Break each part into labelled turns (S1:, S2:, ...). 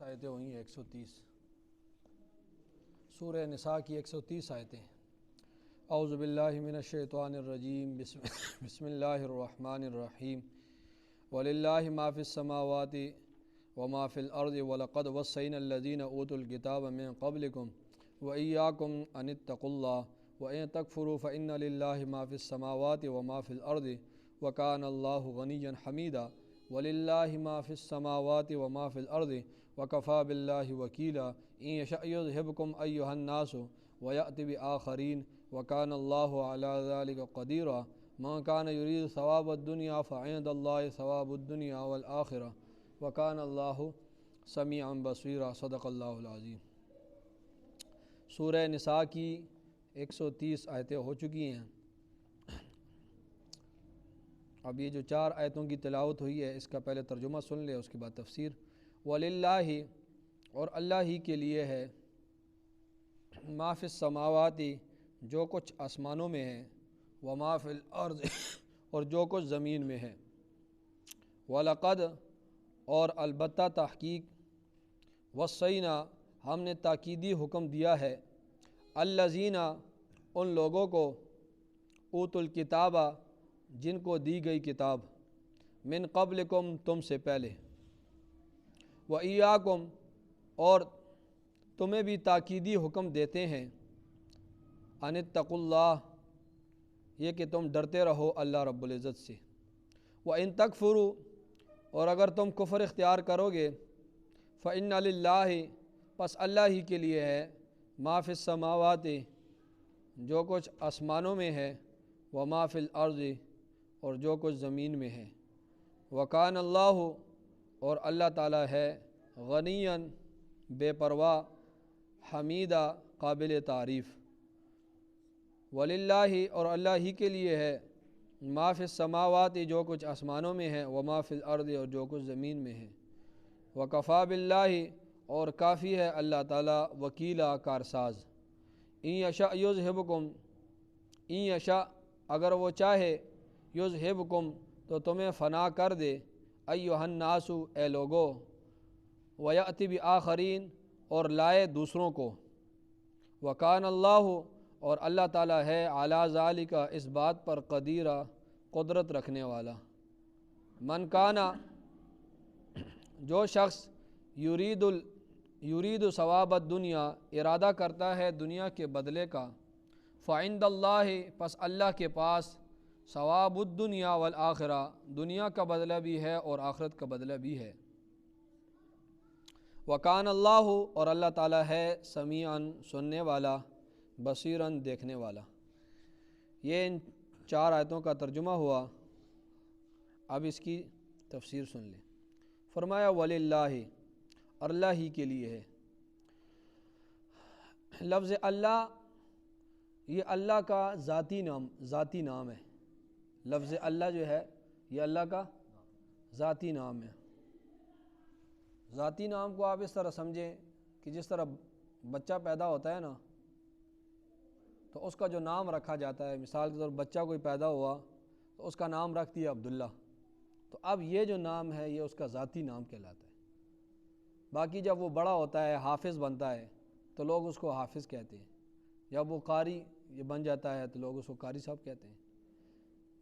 S1: آیتیں ہوئی ہیں 130 سورہ نساء کی 130 آیتیں. اعوذ باللہ من الشیطان الرجیم بسم اللہ الرحمن الرحیم وللہ ما فی السماوات وما فی الارض ولقد وصینا الذین اوتوا الکتاب من قبلکم وإیاکم ان اتقوا اللہ وإن تکفروا فإن للہ ما فی السماوات وما فی الارض وکان اللہ غنیا حمیدا وللہ ما فی السماوات وما فی الارض وکفی باللہ وکیلا ان یشأ یذہبکم ایھا الناس ویأت بآخرین وکان اللہ علی ذلک قدیرا من کان یرید ثواب الدنیا فعند اللہ ثواب الدنیا والآخرہ وکان اللہ سمیعا بصیرا. صدق اللہ العظیم. سورہ نساء کی 130 آیتیں ہو چکی ہیں. اب یہ جو 4 آیتوں کی تلاوت ہوئی ہے اس کا پہلے ترجمہ سن لے، اس کے بعد تفسیر. وَلِلَّهِ اور اللہ ہی کے لیے ہے، ما فی السماوات جو کچھ آسمانوں میں ہے، وما فی الارض اور جو کچھ زمین میں ہے، وَلَقَدْ اور البتہ تحقیق، وصینا ہم نے تاکیدی حکم دیا ہے، الذین ان لوگوں کو، اوتوا الکتاب جن کو دی گئی کتاب، من قبلکم تم سے پہلے، وإیاکم اور تمہیں بھی تاکیدی حکم دیتے ہیں، ان اتقوا اللہ یہ کہ تم ڈرتے رہو اللہ رب العزت سے. وإن تکفروا اور اگر تم کفر اختیار کرو گے، فإن للہ پس اللہ ہی کے لیے ہے، ما فی السماوات جو کچھ آسمانوں میں ہے، وما فی الارض اور جو کچھ زمین میں ہے، وکان اللہ اور اللہ تعالیٰ ہے، غنیًا بے پرواہ، حمیدہ قابل تعریف. وللہ اور اللہ ہی کے لیے ہے، ما فی السماوات جو کچھ آسمانوں میں ہے، وما فی الارض اور جو کچھ زمین میں ہے، وکفی باللہ اور کافی ہے اللہ تعالیٰ وکیلا کارساز. ان یشاء یذہبکم ان یشاء اگر وہ چاہے، یذہبکم تو تمہیں فنا کر دے، ایھا الناس اے لوگو، ویأت بآخرین اور لائے دوسروں کو، وکان اللہ اور اللہ تعالیٰ ہے، علی ذالک اس بات پر قدیرا قدرت رکھنے والا. من کانا جو شخص یرید ثواب الدنیا ارادہ کرتا ہے دنیا کے بدلے کا، فعند اللہ پس اللہ کے پاس، ثواب الدنیا والآخرہ دنیا کا بدلہ بھی ہے اور آخرت کا بدلہ بھی ہے. وکان اللہ اور اللہ تعالیٰ ہے، سمیعاً سننے والا، بصیراً دیکھنے والا. یہ ان 4 آیتوں کا ترجمہ ہوا. اب اس کی تفسیر سن لیں. فرمایا وللہ اور اللہ ہی کے لیے ہے. لفظ اللہ یہ اللہ کا ذاتی نام ہے. لفظ اللہ جو ہے یہ اللہ کا ذاتی نام ہے. ذاتی نام کو آپ اس طرح سمجھیں کہ جس طرح بچہ پیدا ہوتا ہے نا، تو اس کا جو نام رکھا جاتا ہے، مثال کے طور پر بچہ کوئی پیدا ہوا تو اس کا نام رکھ دیا عبداللہ، تو اب یہ جو نام ہے یہ اس کا ذاتی نام کہلاتا ہے. باقی جب وہ بڑا ہوتا ہے، حافظ بنتا ہے تو لوگ اس کو حافظ کہتے ہیں. جب وہ قاری یہ بن جاتا ہے تو لوگ اس کو قاری صاحب کہتے ہیں.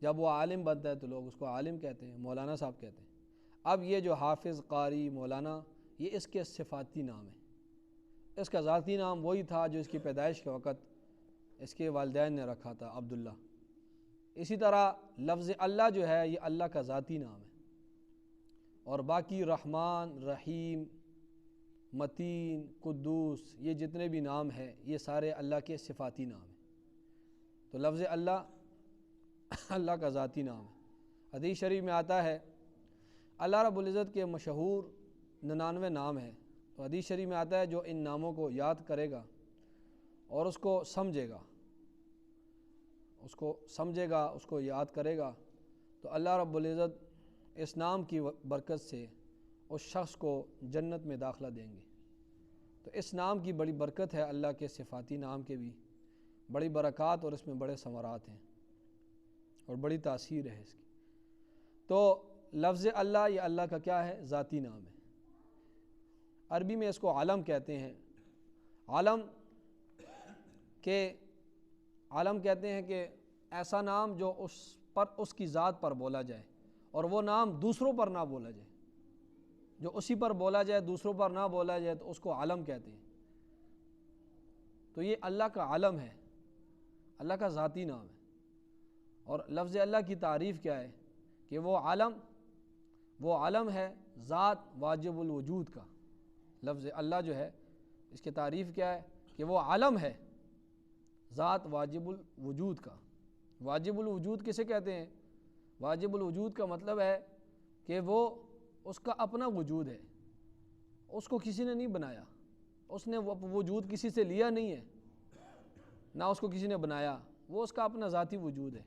S1: جب وہ عالم بنتا ہے تو لوگ اس کو عالم کہتے ہیں، مولانا صاحب کہتے ہیں. اب یہ جو حافظ، قاری، مولانا، یہ اس کے صفاتی نام ہیں. اس کا ذاتی نام وہی تھا جو اس کی پیدائش کے وقت اس کے والدین نے رکھا تھا، عبداللہ. اسی طرح لفظ اللہ جو ہے یہ اللہ کا ذاتی نام ہے، اور باقی رحمان، رحیم، متین، قدوس یہ جتنے بھی نام ہیں یہ سارے اللہ کے صفاتی نام ہیں. تو لفظ اللہ کا ذاتی نام ہے. حدیث شریف میں آتا ہے اللہ رب العزت کے مشہور 99 نام ہیں. تو حدیث شریف میں آتا ہے جو ان ناموں کو یاد کرے گا اور اس کو سمجھے گا، اس کو یاد کرے گا، تو اللہ رب العزت اس نام کی برکت سے اس شخص کو جنت میں داخلہ دیں گے. تو اس نام کی بڑی برکت ہے، اللہ کے صفاتی نام کے بھی بڑی برکات اور اس میں بڑے ثمرات ہیں اور بڑی تاثیر ہے اس کی. تو لفظ اللہ یہ اللہ کا کیا ہے؟ ذاتی نام ہے. عربی میں اس کو عالم کہتے ہیں۔ عالم کہتے ہیں کہ ایسا نام جو اس کی ذات پر بولا جائے اور وہ نام دوسروں پر نہ بولا جائے، جو اسی پر بولا جائے دوسروں پر نہ بولا جائے تو اس کو عالم کہتے ہیں۔ تو یہ اللہ کا عالم ہے، اللہ کا ذاتی نام ہے۔ اور لفظ اللہ کی تعریف کیا ہے کہ وہ عالم ہے ذات واجب الوجود کا۔ لفظ اللہ جو ہے اس کی تعریف کیا ہے کہ وہ عالم ہے ذات واجب الوجود کا۔ واجب الوجود کسے کہتے ہیں؟ واجب الوجود کا مطلب ہے کہ وہ اس کا اپنا وجود ہے، اس کو کسی نے نہیں بنایا، اس نے وہ وجود کسی سے لیا نہیں ہے، نہ اس کو کسی نے بنایا، وہ اس کا اپنا ذاتی وجود ہے۔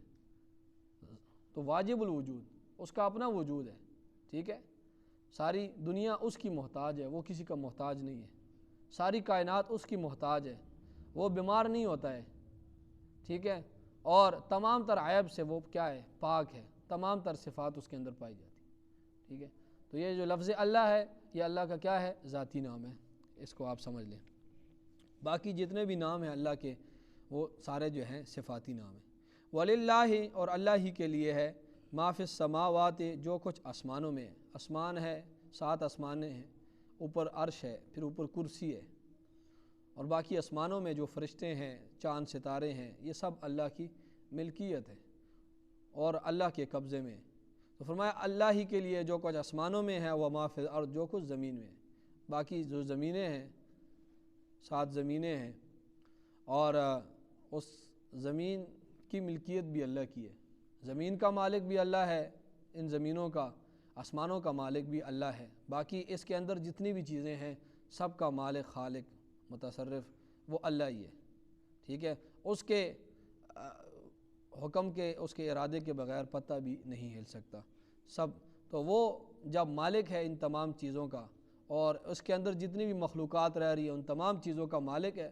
S1: تو واجب الوجود اس کا اپنا وجود ہے، ٹھیک ہے۔ ساری دنیا اس کی محتاج ہے، وہ کسی کا محتاج نہیں ہے۔ ساری کائنات اس کی محتاج ہے، وہ بیمار نہیں ہوتا ہے، ٹھیک ہے۔ اور تمام تر عیب سے وہ کیا ہے؟ پاک ہے، تمام تر صفات اس کے اندر پائی جاتی، ٹھیک ہے۔ تو یہ جو لفظ اللہ ہے یہ اللہ کا کیا ہے؟ ذاتی نام ہے، اس کو آپ سمجھ لیں۔ باقی جتنے بھی نام ہیں اللہ کے وہ سارے جو ہیں صفاتی نام ہیں۔ وَلِلَّهِ اور اللہ ہی کے لیے ہے ما فی السماوات جو کچھ آسمانوں میں ہے۔ آسمان ہے، 7 آسمانیں ہیں، اوپر عرش ہے، پھر اوپر کرسی ہے، اور باقی آسمانوں میں جو فرشتے ہیں، چاند ستارے ہیں، یہ سب اللہ کی ملکیت ہے اور اللہ کے قبضے میں۔ تو فرمایا اللہ ہی کے لیے جو کچھ آسمانوں میں ہے وہ ما فی الارض جو کچھ زمین میں ہے۔ باقی جو زمینیں ہیں 7 زمینیں ہیں، اور اس زمین کی ملکیت بھی اللہ کی ہے، زمین کا مالک بھی اللہ ہے، ان زمینوں کا، آسمانوں کا مالک بھی اللہ ہے۔ باقی اس کے اندر جتنی بھی چیزیں ہیں سب کا مالک، خالق، متصرف وہ اللہ ہی ہے، ٹھیک ہے۔ اس کے حکم کے، اس کے ارادے کے بغیر پتہ بھی نہیں ہل سکتا سب۔ تو وہ جب مالک ہے ان تمام چیزوں کا، اور اس کے اندر جتنی بھی مخلوقات رہ رہی ہیں ان تمام چیزوں کا مالک ہے،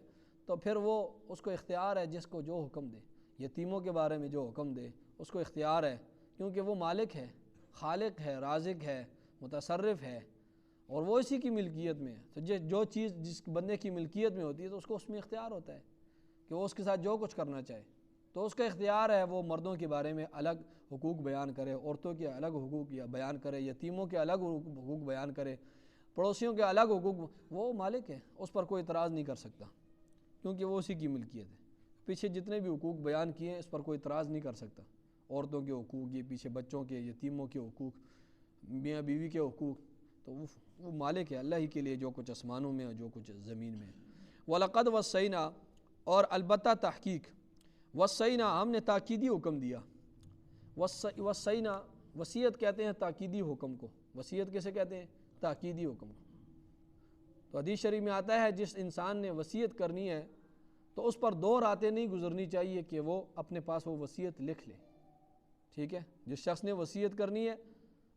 S1: تو پھر وہ اس کو اختیار ہے جس کو جو حکم دے۔ یتیموں کے بارے میں جو حکم دے اس کو اختیار ہے، کیونکہ وہ مالک ہے، خالق ہے، رازق ہے، متصرف ہے، اور وہ اسی کی ملکیت میں ہے۔ تو جو چیز جس بندے کی ملکیت میں ہوتی ہے تو اس کو اس میں اختیار ہوتا ہے کہ وہ اس کے ساتھ جو کچھ کرنا چاہے۔ تو اس کا اختیار ہے وہ مردوں کے بارے میں الگ حقوق بیان کرے، عورتوں کے الگ حقوق بیان کرے، یتیموں کے الگ حقوق بیان کرے، پڑوسیوں کے الگ حقوق۔ وہ مالک ہے، اس پر کوئی اعتراض نہیں کر سکتا کیونکہ وہ اسی کی ملکیت ہے۔ پیچھے جتنے بھی حقوق بیان کیے ہیں اس پر کوئی اعتراض نہیں کر سکتا، عورتوں کے حقوق، یہ پیچھے بچوں کے، یتیموں کے حقوق، میاں بیوی کے حقوق، تو وہ مالک ہے اللہ ہی کے لیے جو کچھ آسمانوں میں اور جو کچھ زمین میں ہے۔ وَلَقَدْ وَصَّيْنَا اور البتہ تحقیق، وصینا ہم نے تاکیدی حکم دیا۔ وصینا وصیت کہتے ہیں تاکیدی حکم کو، وصیت کیسے کہتے ہیں؟ تاکیدی حکم کو۔ تو حدیث شریف میں آتا ہے جس انسان نے وصیت کرنی ہے تو اس پر 2 راتیں نہیں گزرنی چاہیے کہ وہ اپنے پاس وہ وصیت لکھ لے، ٹھیک ہے۔ جس شخص نے وصیت کرنی ہے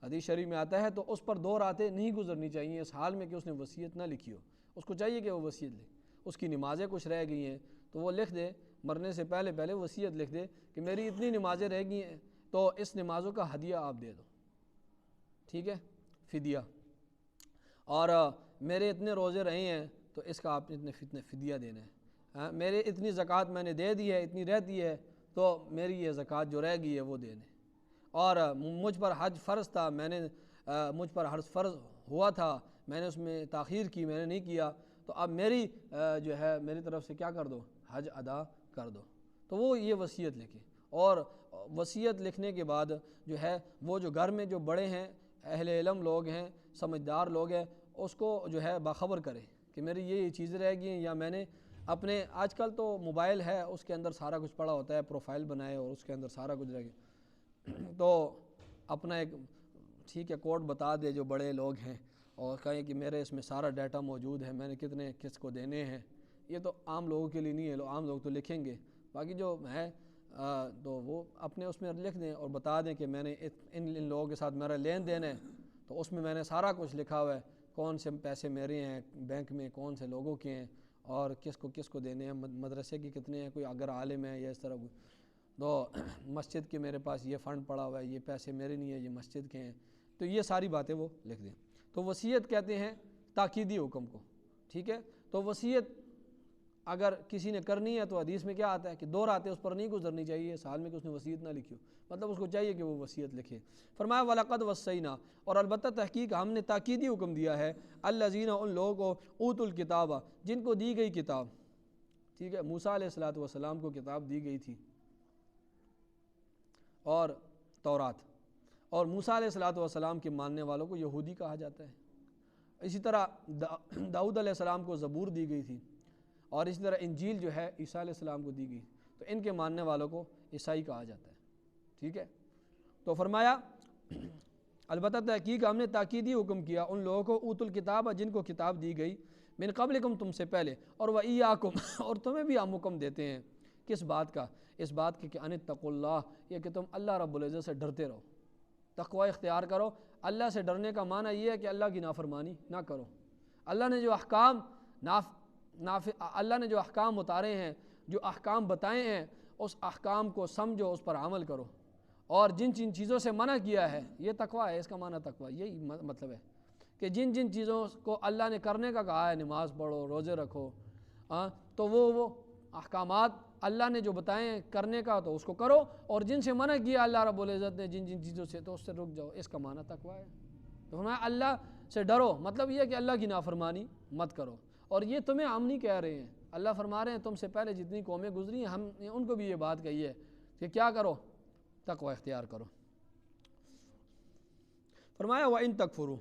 S1: حدیث شریف میں آتا ہے تو اس پر 2 راتیں نہیں گزرنی چاہیے اس حال میں کہ اس نے وصیت نہ لکھی ہو۔ اس کو چاہیے کہ وہ وصیت لے۔ اس کی نمازیں کچھ رہ گئی ہیں تو وہ لکھ دے، مرنے سے پہلے وصیت لکھ دے کہ میری اتنی نمازیں رہ گئی ہیں تو اس نمازوں کا ہدیہ آپ دے دو، ٹھیک ہے، فدیہ، اور میرے اتنے روزے رہے ہیں تو اس کا آپ نے اتنے فدیہ دینا ہے، میرے اتنی زکوٰۃ میں نے دے دی ہے، اتنی رہتی ہے تو میری یہ زکوٰۃ جو رہ گئی ہے وہ دے دیں، اور مجھ پر حج فرض تھا، مجھ پر حج فرض ہوا تھا، میں نے اس میں تاخیر کی، میں نے نہیں کیا، تو اب میری جو ہے میری طرف سے کیا کر دو، حج ادا کر دو۔ تو وہ یہ وصیت لکھے، اور وصیت لکھنے کے بعد جو ہے وہ جو گھر میں جو بڑے ہیں، اہل علم لوگ ہیں، سمجھدار لوگ ہیں، اس کو جو ہے باخبر کرے کہ میری یہ چیزیں رہ گئی ہیں، یا میں نے اپنے، آج کل تو موبائل ہے اس کے اندر سارا کچھ پڑا ہوتا ہے، پروفائل بنائے اور اس کے اندر سارا کچھ رہ گیا، تو اپنا ایک ٹھیک ہے کوڈ بتا دے جو بڑے لوگ ہیں، اور کہیں کہ میرے اس میں سارا ڈیٹا موجود ہے، میں نے کتنے کس کو دینے ہیں۔ یہ تو عام لوگوں کے لیے نہیں ہے، عام لوگ تو لکھیں گے، باقی جو ہے تو وہ اپنے اس میں لکھ دیں اور بتا دیں کہ میں نے ان لوگوں کے ساتھ میرا لین دین ہے، تو اس میں میں نے سارا کچھ لکھا ہوا ہے، کون سے پیسے میرے ہیں بینک میں، کون سے لوگوں کے ہیں، اور کس کو دینے ہیں، مدرسے کی کتنے ہیں، کوئی اگر عالم ہے یا اس طرح، تو مسجد کے میرے پاس یہ فنڈ پڑا ہوا ہے، یہ پیسے میرے نہیں ہیں، یہ مسجد کے ہیں، تو یہ ساری باتیں وہ لکھ دیں۔ تو وصیت کہتے ہیں تاکیدی حکم کو، ٹھیک ہے۔ تو وصیت اگر کسی نے کرنی ہے تو حدیث میں کیا آتا ہے کہ 2 راتیں اس پر نہیں گزرنی چاہیے سال میں کہ اس نے وصیت نہ لکھی ہو، مطلب اس کو چاہیے کہ وہ وصیت لکھے۔ فرمایا وَلَقَدْ وَصَّيْنَا، اور البتہ تحقیق ہم نے تاکیدی حکم دیا ہے، الَّذِينَ، ان لوگوں کو، اوتوا الکتاب، جن کو دی گئی کتاب، ٹھیک ہے۔ موسیٰ علیہ السلام کو کتاب دی گئی تھی اور تورات، اور موسیٰ علیہ السلام کے ماننے والوں کو یہودی کہا جاتا ہے۔ اسی طرح داؤد علیہ السلام کو زبور دی گئی تھی، اور اسی طرح انجیل جو ہے عیسیٰ علیہ السلام کو دی گئی، تو ان کے ماننے والوں کو عیسائی کہا جاتا ہے، ٹھیک ہے۔ تو فرمایا البتہ تحقیق ہم نے تاکیدی حکم کیا ان لوگوں کو، اوتوا الکتاب، جن کو کتاب دی گئی، من قبلکم، تم سے پہلے، اور وإیاکم، اور تمہیں بھی ہم حکم دیتے ہیں، کس بات کا؟ اس بات کے کہ ان اتقوا اللہ، یہ کہ تم اللہ رب العزت سے ڈرتے رہو، تقوی اختیار کرو۔ اللہ سے ڈرنے کا معنی یہ ہے کہ اللہ کی نافرمانی نہ کرو۔ اللہ نے جو احکام اتارے ہیں، جو احکام بتائے ہیں، اس احکام کو سمجھو، اس پر عمل کرو، اور جن چیزوں سے منع کیا ہے، یہ تقوی ہے، اس کا معنی تقوی یہی مطلب ہے کہ جن چیزوں کو اللہ نے کرنے کا کہا ہے، نماز پڑھو، روزے رکھو، تو وہ احکامات اللہ نے جو بتائے ہیں کرنے کا تو اس کو کرو، اور جن سے منع کیا اللہ رب العزت نے جن چیزوں سے، تو اس سے رک جاؤ، اس کا معنی تقوی ہے۔ تو فرمایا اللہ سے ڈرو، مطلب یہ ہے کہ اللہ کی نافرمانی مت کرو، اور یہ تمہیں ہم نہیں کہہ رہے ہیں، اللہ فرما رہے ہیں تم سے پہلے جتنی قومیں گزری ہیں ہم نے ان کو بھی یہ بات کہی ہے کہ کیا کرو؟ تقوی اختیار کرو۔ فرمایا وَإِن تَكْفُرُوا،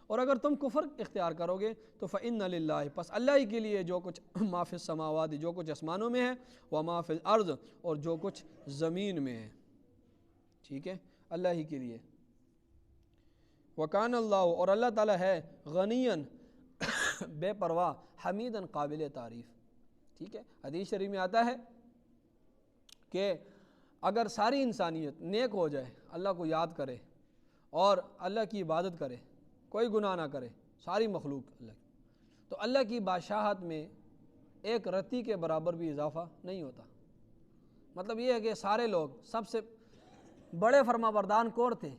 S1: اور اگر تم کفر اختیار کرو گے تو فَإِنَّ لِلَّهِ، پس اللہ ہی کے لیے جو کچھ ما فی السماوات، جو کچھ آسمانوں میں ہے، وما فی الارض، اور جو کچھ زمین میں ہے، ٹھیک ہے، اللہ ہی کے لیے۔ وَكَانَ اللَّهُ، اور اللہ تعالیٰ ہے، غنیًا، بے پرواہ، حمیدًا، قابل تعریف، ٹھیک ہے۔ حدیث شریف میں آتا ہے کہ اگر ساری انسانیت نیک ہو جائے، اللہ کو یاد کرے اور اللہ کی عبادت کرے، کوئی گناہ نہ کرے، ساری مخلوق اللہ کی، تو اللہ کی بادشاہت میں ایک رتی کے برابر بھی اضافہ نہیں ہوتا۔ مطلب یہ ہے کہ سارے لوگ، سب سے بڑے فرما بردار کون تھے؟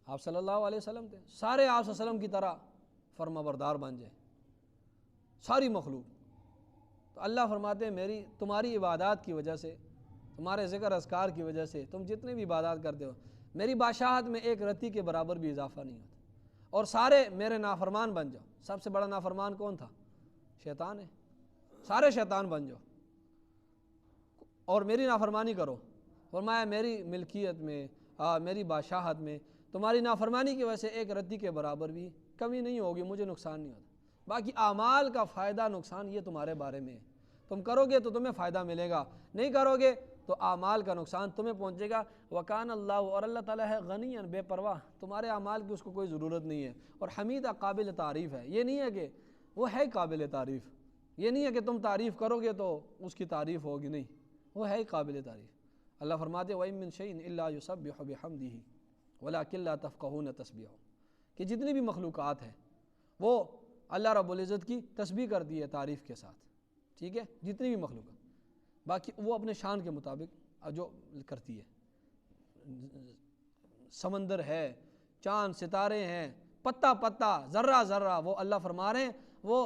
S1: آپ صلی اللہ علیہ وسلم تھے، سارے آپ صلی اللہ علیہ وسلم کی طرح فرما بردار بن جائے ساری مخلوق، تو اللہ فرماتے ہیں تمہاری عبادات کی وجہ سے، تمہارے ذکر اذکار کی وجہ سے، تم جتنے بھی عبادات کرتے ہو، میری بادشاہت میں ایک رتی کے برابر بھی اضافہ نہیں ہوتا، اور سارے میرے نافرمان بن جاؤ۔ سب سے بڑا نافرمان کون تھا؟ شیطان ہے، سارے شیطان بن جاؤ اور میری نافرمانی کرو۔ فرمایا میری ملکیت میں، میری بادشاہت میں تمہاری نافرمانی کی وجہ سے ایک رتی کے برابر بھی کمی نہیں ہوگی، مجھے نقصان نہیں ہوتا۔ باقی اعمال کا فائدہ نقصان یہ تمہارے بارے میں ہے، تم کرو گے تو تمہیں فائدہ ملے گا، نہیں کرو گے تو اعمال کا نقصان تمہیں پہنچے گا۔ وَكَانَ اللَّهُ، اور اللہ تعالیٰ ہے، غنیًا، بے پرواہ، تمہارے اعمال کی اس کو کوئی ضرورت نہیں ہے، اور حمید، قابل تعریف ہے۔ یہ نہیں ہے کہ وہ ہے قابل تعریف، یہ نہیں ہے کہ تم تعریف کرو گے تو اس کی تعریف ہوگی، نہیں، وہ ہے قابل تعریف۔ اللہ فرماتے وَإِن مِّن شَيْءٍ إِلَّا يُسَبِّحُ بِحَمْدِهِ وَلَٰكِن لَّا تَفْقَهُونَ تَسْبِيحَهُ، کہ جتنی بھی مخلوقات ہیں وہ اللہ رب العزت کی تسبیح کرتی ہے تعریف کے ساتھ، ٹھیک ہے، جتنی بھی مخلوقات، باقی وہ اپنے شان کے مطابق جو کرتی ہے۔ سمندر ہے، چاند ستارے ہیں، پتا پتا، ذرہ ذرہ، وہ اللہ فرما رہے ہیں وہ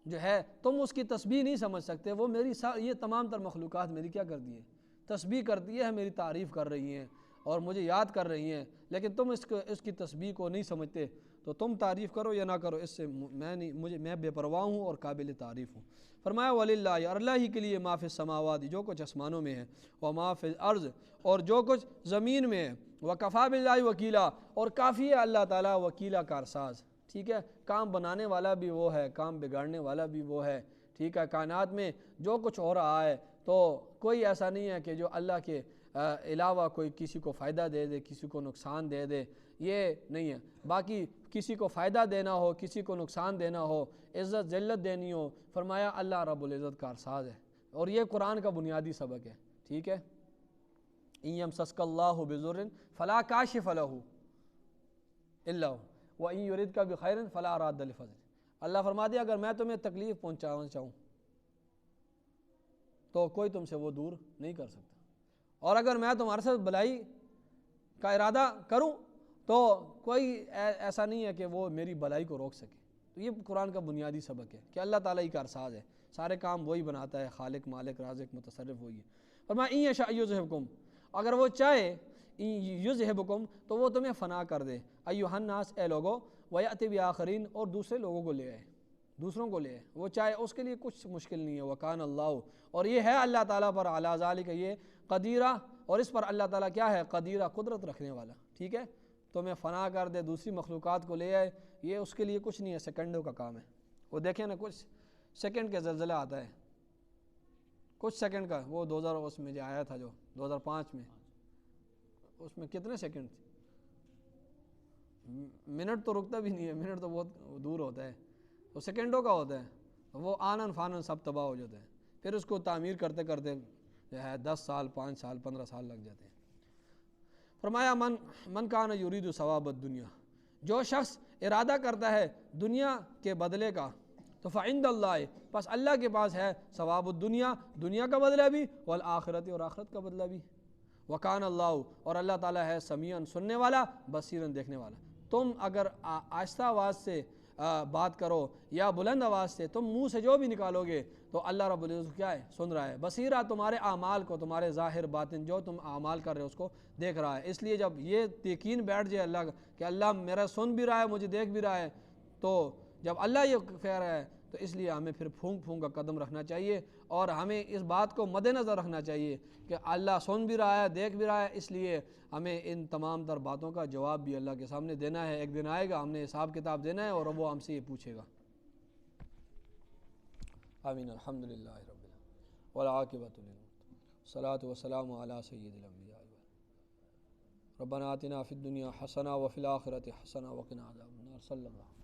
S1: جو ہے تم اس کی تسبیح نہیں سمجھ سکتے، وہ میری یہ تمام تر مخلوقات میری کیا کرتی ہیں؟ تسبیح کرتی ہے، میری تعریف کر رہی ہیں اور مجھے یاد کر رہی ہیں، لیکن تم اس کی تسبیح کو نہیں سمجھتے، تو تم تعریف کرو یا نہ کرو، اس سے میں بے پرواہ ہوں اور قابل تعریف ہوں۔ فرمایا وَلِلَّهِ، اور اللہ ہی کے لیے، ما فی السماوات، جو کچھ آسمانوں میں ہے، وما فی الارض، اور جو کچھ زمین میں ہے، وکفیٰ باللہ وکیلا، اور کافی ہے اللہ تعالیٰ وکیلا، کارساز، ٹھیک ہے، کام بنانے والا بھی وہ ہے، کام بگاڑنے والا بھی وہ ہے، ٹھیک ہے۔ کائنات میں جو کچھ ہو رہا ہے تو کوئی ایسا نہیں ہے کہ جو اللہ کے علاوہ کوئی کسی کو فائدہ دے دے، کسی کو نقصان دے دے، یہ نہیں ہے۔ باقی کسی کو فائدہ دینا ہو، کسی کو نقصان دینا ہو، عزت ذلت دینی ہو، فرمایا اللہ رب العزت کارساز ہے، اور یہ قرآن کا بنیادی سبق ہے، ٹھیک ہے۔ إِن يَمْسَسْكَ اللَّهُ بِضُرٍّ فَلَا كَاشِفَ لَهُ إِلَّا هُوَ وَإِن يُرِدْكَ بِخَيْرٍ فَلَا رَادَّ لِفَضْلِهِ۔ اللہ فرما دیا اگر میں تمہیں تکلیف پہنچانا چاہوں تو کوئی تم سے وہ دور نہیں کر سکتا، اور اگر میں تمہارے ساتھ بلائی کا ارادہ کروں تو کوئی ایسا نہیں ہے کہ وہ میری بلائی کو روک سکے۔ تو یہ قرآن کا بنیادی سبق ہے کہ اللہ تعالیٰ ہی کارساز ہے، سارے کام وہی بناتا ہے، خالق مالک رازق متصرف وہی ہے۔ فرمایا ان یشاء یذہبکم، اگر وہ چاہے یذہبکم تو وہ تمہیں فنا کر دے، ایھا الناس اے لوگو، ویأتی بآخرین اور دوسرے لوگوں کو لے آئے، دوسروں کو لے آئے، وہ چاہے، اس کے لیے کچھ مشکل نہیں ہے۔ وکان اللہ، اور یہ ہے اللہ تعالیٰ پر، علی ذالک، یہ قدیرہ، اور اس پر اللہ تعالیٰ کیا ہے؟ قدیرہ، قدرت رکھنے والا، ٹھیک ہے؟ تمہیں فنا کر دے، دوسری مخلوقات کو لے آئے، یہ اس کے لیے کچھ نہیں ہے، سیکنڈوں کا کام ہے۔ وہ دیکھیں نا، کچھ سیکنڈ کا زلزلہ آتا ہے، کچھ سیکنڈ کا، وہ 2000 اس میں جو آیا تھا، جو 2005 میں، اس میں کتنے سیکنڈ تھے؟ منٹ تو رکتا بھی نہیں ہے، منٹ تو بہت دور ہوتا ہے، وہ سیکنڈوں کا ہوتا ہے، وہ آنن فانن سب تباہ ہو جاتے ہیں، پھر اس کو تعمیر کرتے کرتے جو ہے 10 سال 5 سال 15 سال لگ جاتے ہیں۔ فرمایا من کان یرید ثواب الدنیا، جو شخص ارادہ کرتا ہے دنیا کے بدلے کا، تو فعند اللہ، پس اللہ کے پاس ہے ثواب الدنیا، دنیا کا بدلہ بھی، والآخرت، اور آخرت کا بدلہ بھی۔ وکان اللہ، اور اللہ تعالیٰ ہے سمیعاً، سننے والا، بصیراً، دیکھنے والا۔ تم اگر آہستہ آواز سے بات کرو یا بلند آواز سے، تم منہ سے جو بھی نکالو گے تو اللہ رب العزت کیا ہے؟ سن رہا ہے، بصیرہ، تمہارے اعمال کو، تمہارے ظاہر باطن جو تم اعمال کر رہے ہو اس کو دیکھ رہا ہے۔ اس لیے جب یہ یقین بیٹھ جائے اللہ کا کہ اللہ میرا سن بھی رہا ہے، مجھے دیکھ بھی رہا ہے، تو جب اللہ یہ کہہ رہا ہے تو اس لیے ہمیں پھر پھونک پھونک کا قدم رکھنا چاہیے، اور ہمیں اس بات کو مد نظر رکھنا چاہیے کہ اللہ سن بھی رہا ہے، دیکھ بھی رہا ہے، اس لیے ہمیں ان تمام تر باتوں کا جواب بھی اللہ کے سامنے دینا ہے۔ ایک دن آئے گا، ہم نے حساب کتاب دینا ہے، اور وہ ہم سے یہ پوچھے گا۔ آمین۔ الحمدللہ رب العالمین والعاقبۃ للمتقین، والصلاۃ والسلام علی سید الانبیاء ربنا آتنا فی الدنیا حسنہ وفی الآخرۃ حسنہ وقنا عذاب النار، صلی اللہ